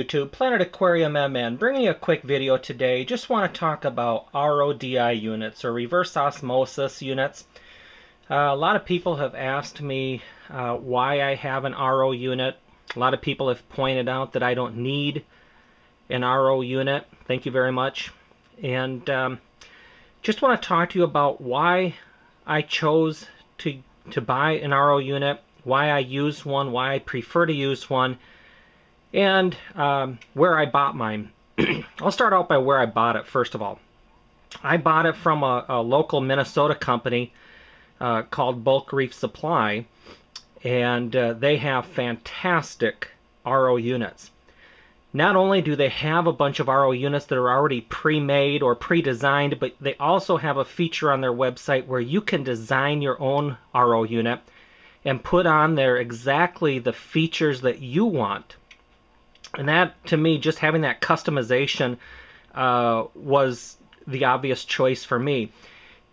YouTube, Planet Aquarium MN, bringing a quick video today. Just want to talk about RODI units, or reverse osmosis units. A lot of people have asked me why I have an RO unit. A lot of people have pointed out that I don't need an RO unit. Thank you very much. And just want to talk to you about why I chose to buy an RO unit, why I use one, why I prefer to use one, and where I bought mine. I'll start out by where I bought it first of all. I bought it from a local Minnesota company called Bulk Reef Supply, and they have fantastic RO units. Not only do they have a bunch of RO units that are already pre-made or pre-designed, but they also have a feature on their website where you can design your own RO unit and put on there exactly the features that you want. And that, to me, just having that customization was the obvious choice for me.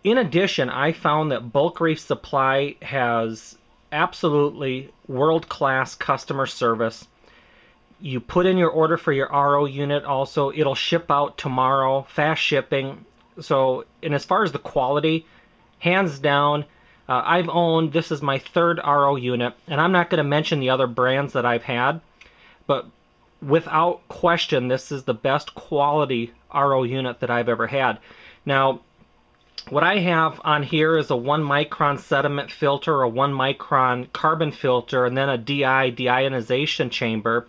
In addition, I found that Bulk Reef Supply has absolutely world-class customer service. You put in your order for your RO unit also, it'll ship out tomorrow, fast shipping. So, and as far as the quality, hands down, I've owned, this is my third RO unit, and I'm not going to mention the other brands that I've had, but without question, this is the best quality RO unit that I've ever had. Now, what I have on here is a 1 micron sediment filter, a 1 micron carbon filter, and then a deionization chamber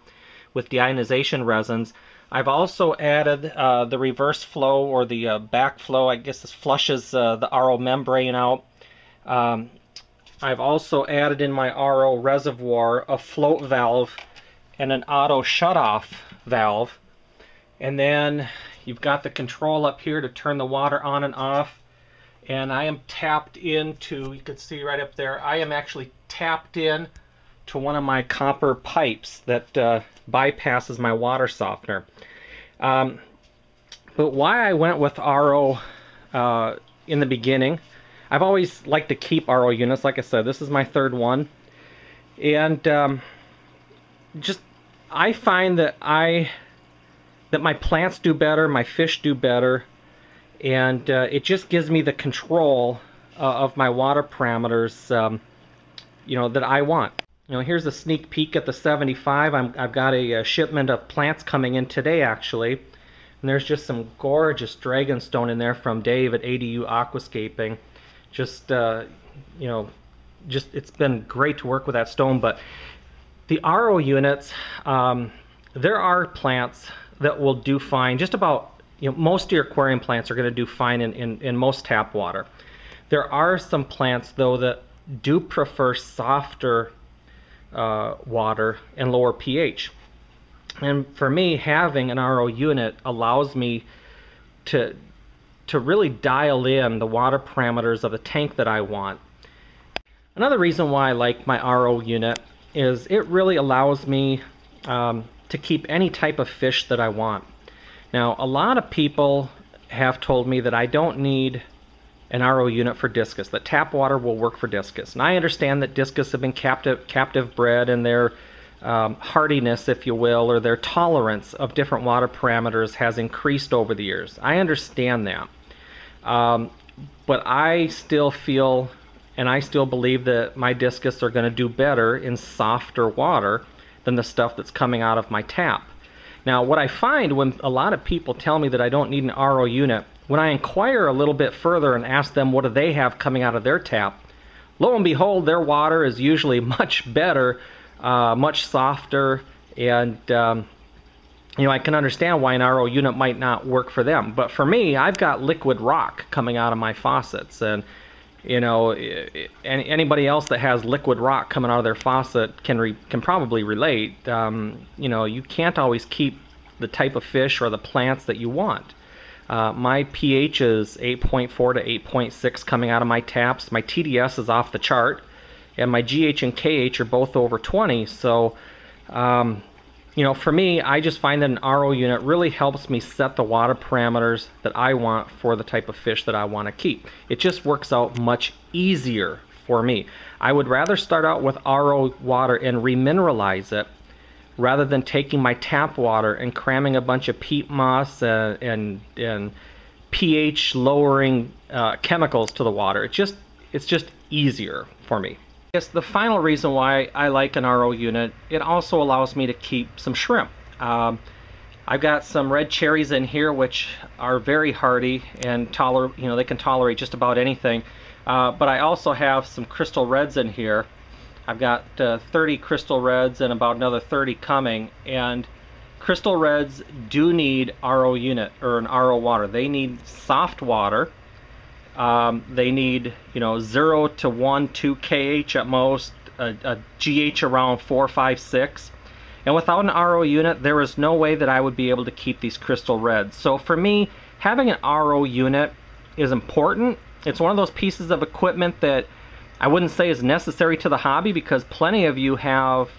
with deionization resins. I've also added the reverse flow, or the backflow. I guess this flushes the RO membrane out. I've also added in my RO reservoir a float valve and an auto shutoff valve. And then you've got the control up here to turn the water on and off. And I am tapped into, you can see right up there, I am actually tapped in to one of my copper pipes that bypasses my water softener. But why I went with RO in the beginning, I've always liked to keep RO units. Like I said, this is my third one. And just, I find that my plants do better, my fish do better, and it just gives me the control of my water parameters, you know, that I want. You know, here's a sneak peek at the 75. I've got a shipment of plants coming in today, actually. And there's just some gorgeous dragonstone in there from Dave at ADU Aquascaping. Just, you know, it's been great to work with that stone. But the RO units, there are plants that will do fine. Just about, you know, most of your aquarium plants are going to do fine in most tap water. There are some plants, though, that do prefer softer water and lower pH. And for me, having an RO unit allows me to really dial in the water parameters of the tank that I want. Another reason why I like my RO unit is it really allows me to keep any type of fish that I want. Now, a lot of people have told me that I don't need an RO unit for discus, that tap water will work for discus. And I understand that discus have been captive bred, and their hardiness, if you will, or their tolerance of different water parameters has increased over the years. I understand that. But I still feel, and I still believe, that my discus are going to do better in softer water than the stuff that's coming out of my tap. Now, what I find when a lot of people tell me that I don't need an RO unit, when I inquire a little bit further and ask them what do they have coming out of their tap, lo and behold, their water is usually much better, much softer, and you know, I can understand why an RO unit might not work for them. But for me, I've got liquid rock coming out of my faucets, and you know, anybody else that has liquid rock coming out of their faucet can probably relate. You know, you can't always keep the type of fish or the plants that you want. My pH is 8.4 to 8.6 coming out of my taps. My TDS is off the chart, and my GH and KH are both over 20. So, you know, for me, I just find that an RO unit really helps me set the water parameters that I want for the type of fish that I want to keep. It just works out much easier for me. I would rather start out with RO water and remineralize it rather than taking my tap water and cramming a bunch of peat moss and pH lowering chemicals to the water. It's just easier for me. I guess the final reason why I like an RO unit, it also allows me to keep some shrimp. I've got some red cherries in here which are very hardy and they can tolerate just about anything. But I also have some crystal reds in here. I've got 30 crystal reds and about another 30 coming, and crystal reds do need RO unit or an RO water. They need soft water. They need 0 to 1, 2 kH at most, a GH around 4, 5, 6. And without an RO unit, there is no way that I would be able to keep these crystal reds. So for me, having an RO unit is important. It's one of those pieces of equipment that I wouldn't say is necessary to the hobby, because plenty of you have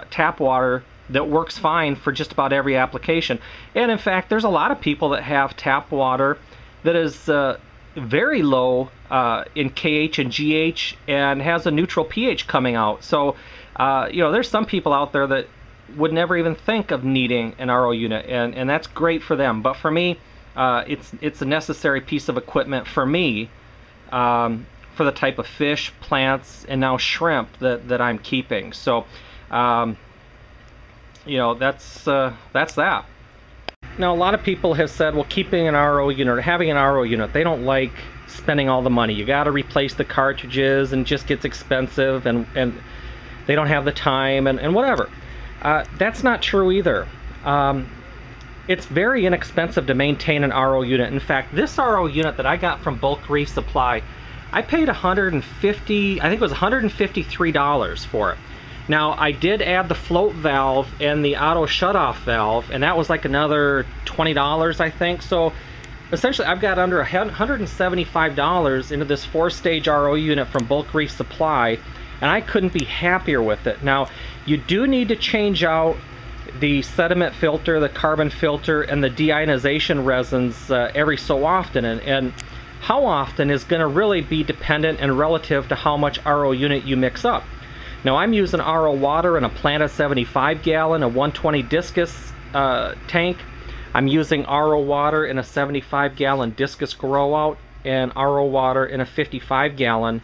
tap water that works fine for just about every application. And in fact, there's a lot of people that have tap water that is very low in KH and GH and has a neutral pH coming out. So there's some people out there that would never even think of needing an RO unit, and that's great for them. But for me, it's a necessary piece of equipment for me, for the type of fish, plants, and now shrimp that I'm keeping. So that's that. Now, a lot of people have said, well, keeping an RO unit or having an RO unit, they don't like spending all the money. You got to replace the cartridges and it just gets expensive, and they don't have the time and whatever. That's not true either. It's very inexpensive to maintain an RO unit. In fact, this RO unit that I got from Bulk Reef Supply, I paid $153 for it. Now, I did add the float valve and the auto shutoff valve, and that was like another $20, I think. So essentially, I've got under $175 into this 4-stage RO unit from Bulk Reef Supply, and I couldn't be happier with it. Now, you do need to change out the sediment filter, the carbon filter, and the deionization resins every so often, and how often is going to really be dependent and relative to how much RO unit you mix up. Now, I'm using RO water in a Planta 75 gallon, a 120 discus tank. I'm using RO water in a 75 gallon discus grow out, and RO water in a 55 gallon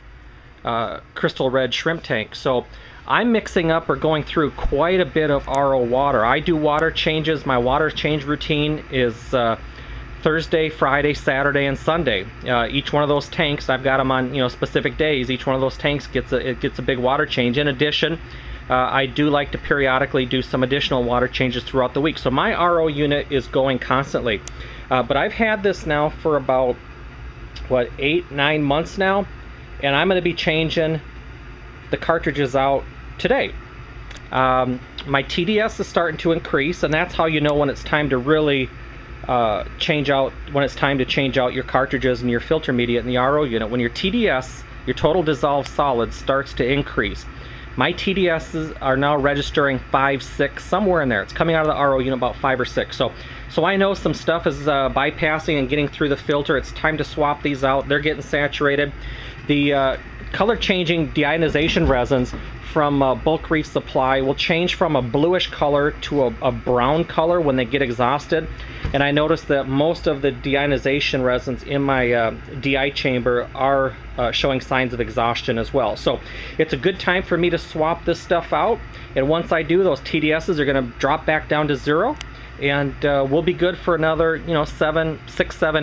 crystal red shrimp tank. So I'm mixing up or going through quite a bit of RO water. I do water changes. My water change routine is Thursday, Friday, Saturday, and Sunday. Each one of those tanks, I've got them on specific days. Each one of those tanks gets a big water change. In addition, I do like to periodically do some additional water changes throughout the week. So my RO unit is going constantly. But I've had this now for about 8-9 months now, and I'm going to be changing the cartridges out today. My TDS is starting to increase, and that's how you know when it's time to really change out your cartridges and your filter media in the RO unit. When your TDS, your total dissolved solid, starts to increase. My TDSs are now registering 5, 6, somewhere in there. It's coming out of the RO unit about 5 or 6. So I know some stuff is bypassing and getting through the filter. It's time to swap these out. They're getting saturated. The color changing deionization resins from Bulk Reef Supply will change from a bluish color to a brown color when they get exhausted. And I noticed that most of the deionization resins in my DI chamber are showing signs of exhaustion as well. So it's a good time for me to swap this stuff out. And once I do, those TDSs are going to drop back down to 0. And we'll be good for another 6, 7,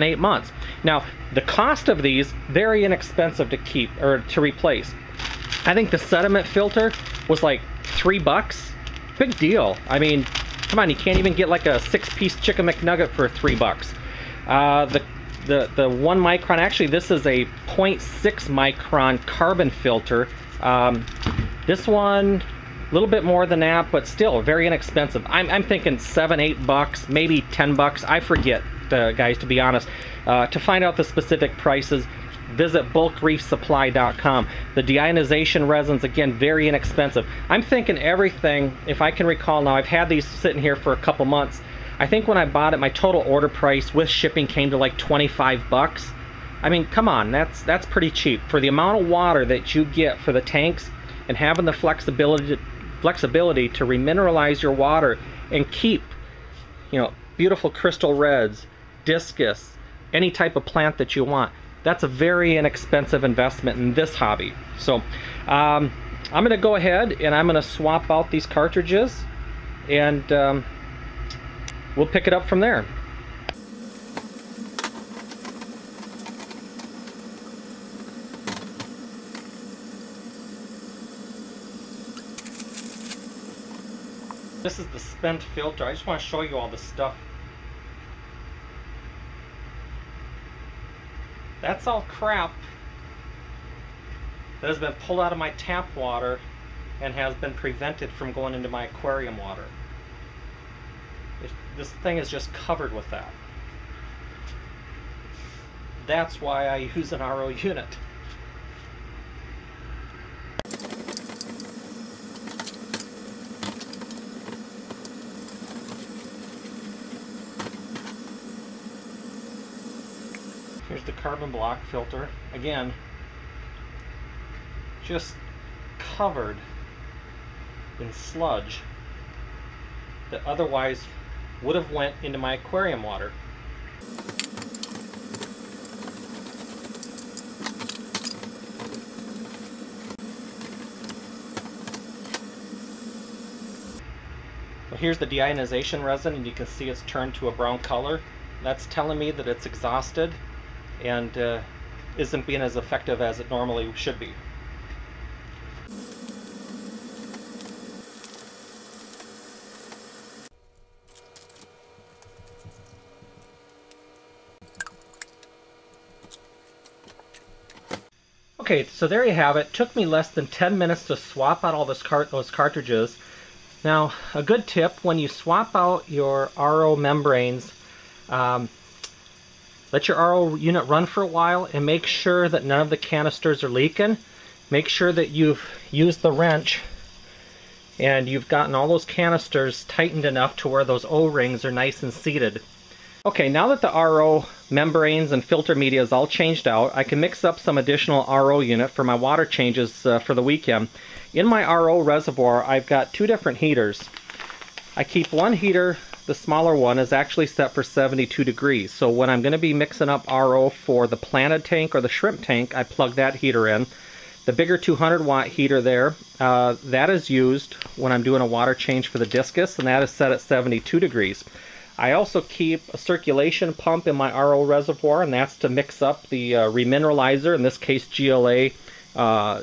8 months. Now, the cost of these, very inexpensive to keep or to replace. I think the sediment filter was like $3. Big deal. I mean, come on, you can't even get like a 6-piece chicken McNugget for $3. The 1 micron, actually this is a 0.6 micron carbon filter. This one, a little bit more than that, but still very inexpensive. I'm thinking $7-8, maybe $10. I forget, guys, to be honest. To find out the specific prices, visit bulkreefsupply.com. The deionization resins, again, very inexpensive. I'm thinking everything, if I can recall now, I've had these sitting here for a couple months. I think when I bought it, my total order price with shipping came to like $25. I mean, come on, that's pretty cheap. For the amount of water that you get for the tanks and having the flexibility flexibility to remineralize your water and keep, you know, beautiful crystal reds, discus, any type of plant that you want. That's a very inexpensive investment in this hobby. So I'm going to go ahead and I'm going to swap out these cartridges, and we'll pick it up from there. This is the spent filter. I just want to show you all the stuff. That's all crap that has been pulled out of my tap water and has been prevented from going into my aquarium water. This thing is just covered with that. That's why I use an RO unit. Here's the carbon block filter. Again, just covered in sludge that otherwise would have went into my aquarium water. Well, here's the deionization resin, and you can see it's turned to a brown color. That's telling me that it's exhausted and isn't being as effective as it normally should be. Okay, so there you have it. Took me less than 10 minutes to swap out all those cartridges. Now, a good tip, when you swap out your RO membranes, let your RO unit run for a while and make sure that none of the canisters are leaking. Make sure that you've used the wrench and you've gotten all those canisters tightened enough to where those O-rings are nice and seated. Okay, now that the RO membranes and filter media is all changed out, I can mix up some additional RO unit for my water changes for the weekend. In my RO reservoir, I've got two different heaters. I keep one heater, the smaller one, is actually set for 72 degrees. So when I'm going to be mixing up RO for the planted tank or the shrimp tank, I plug that heater in. The bigger 200 watt heater there, that is used when I'm doing a water change for the discus, and that is set at 72 degrees. I also keep a circulation pump in my RO reservoir, and that's to mix up the remineralizer, in this case GLA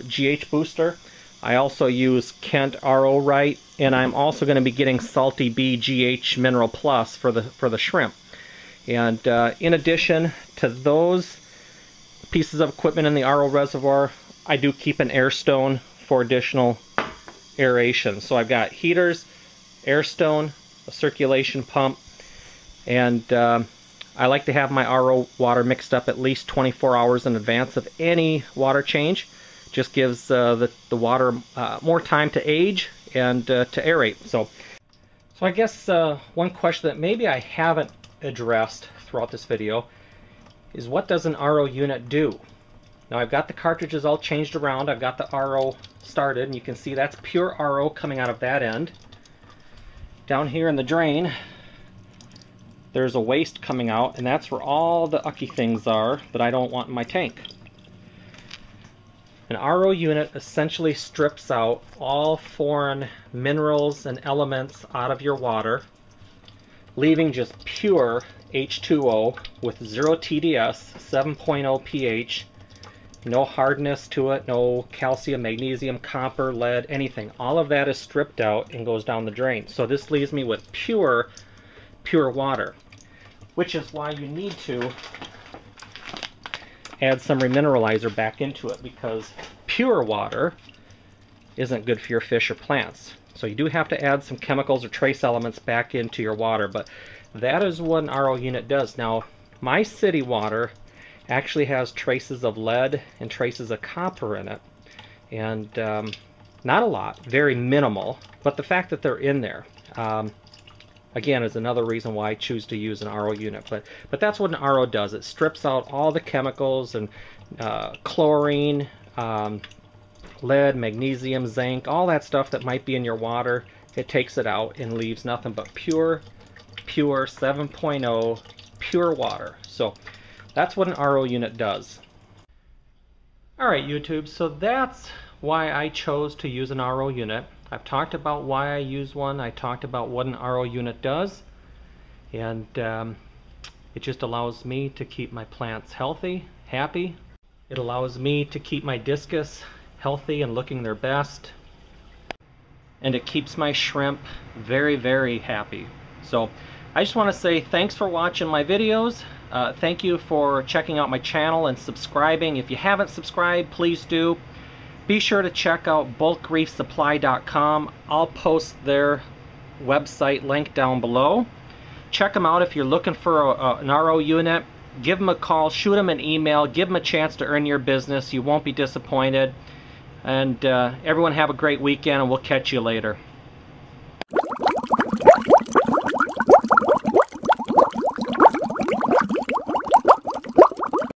GH booster. I also use Kent RO Right, and I'm also going to be getting Salty B GH Mineral Plus for the shrimp. And in addition to those pieces of equipment in the RO reservoir, I do keep an air stone for additional aeration. So I've got heaters, air stone, a circulation pump, and I like to have my RO water mixed up at least 24 hours in advance of any water change. Just gives the water more time to age and to aerate. So I guess one question that maybe I haven't addressed throughout this video is, what does an RO unit do? Now I've got the cartridges all changed around. I've got the RO started, and you can see that's pure RO coming out of that end. Down here in the drain, there's a waste coming out, and that's where all the ucky things are that I don't want in my tank. An RO unit essentially strips out all foreign minerals and elements out of your water, leaving just pure H2O with 0 TDS, 7.0 pH, no hardness to it, no calcium, magnesium, copper, lead, anything. All of that is stripped out and goes down the drain. So this leaves me with pure water, which is why you need to add some remineralizer back into it, because pure water isn't good for your fish or plants. So you do have to add some chemicals or trace elements back into your water, but that is what an RO unit does. Now, my city water actually has traces of lead and traces of copper in it, and not a lot, very minimal, but the fact that they're in there again is another reason why I choose to use an RO unit. But that's what an RO does. It strips out all the chemicals and chlorine, lead, magnesium, zinc, all that stuff that might be in your water. It takes it out and leaves nothing but pure 7.0 pure water. So that's what an RO unit does. Alright YouTube, so that's why I chose to use an RO unit. I've talked about why I use one. I talked about what an RO unit does. And it just allows me to keep my plants healthy, happy. It allows me to keep my discus healthy and looking their best. And it keeps my shrimp very, very happy. So I just want to say thanks for watching my videos. Thank you for checking out my channel and subscribing. If you haven't subscribed, please do. Be sure to check out bulkreefsupply.com. I'll post their website link down below. Check them out if you're looking for an RO unit. Give them a call, shoot them an email, give them a chance to earn your business. You won't be disappointed. And everyone have a great weekend, and we'll catch you later.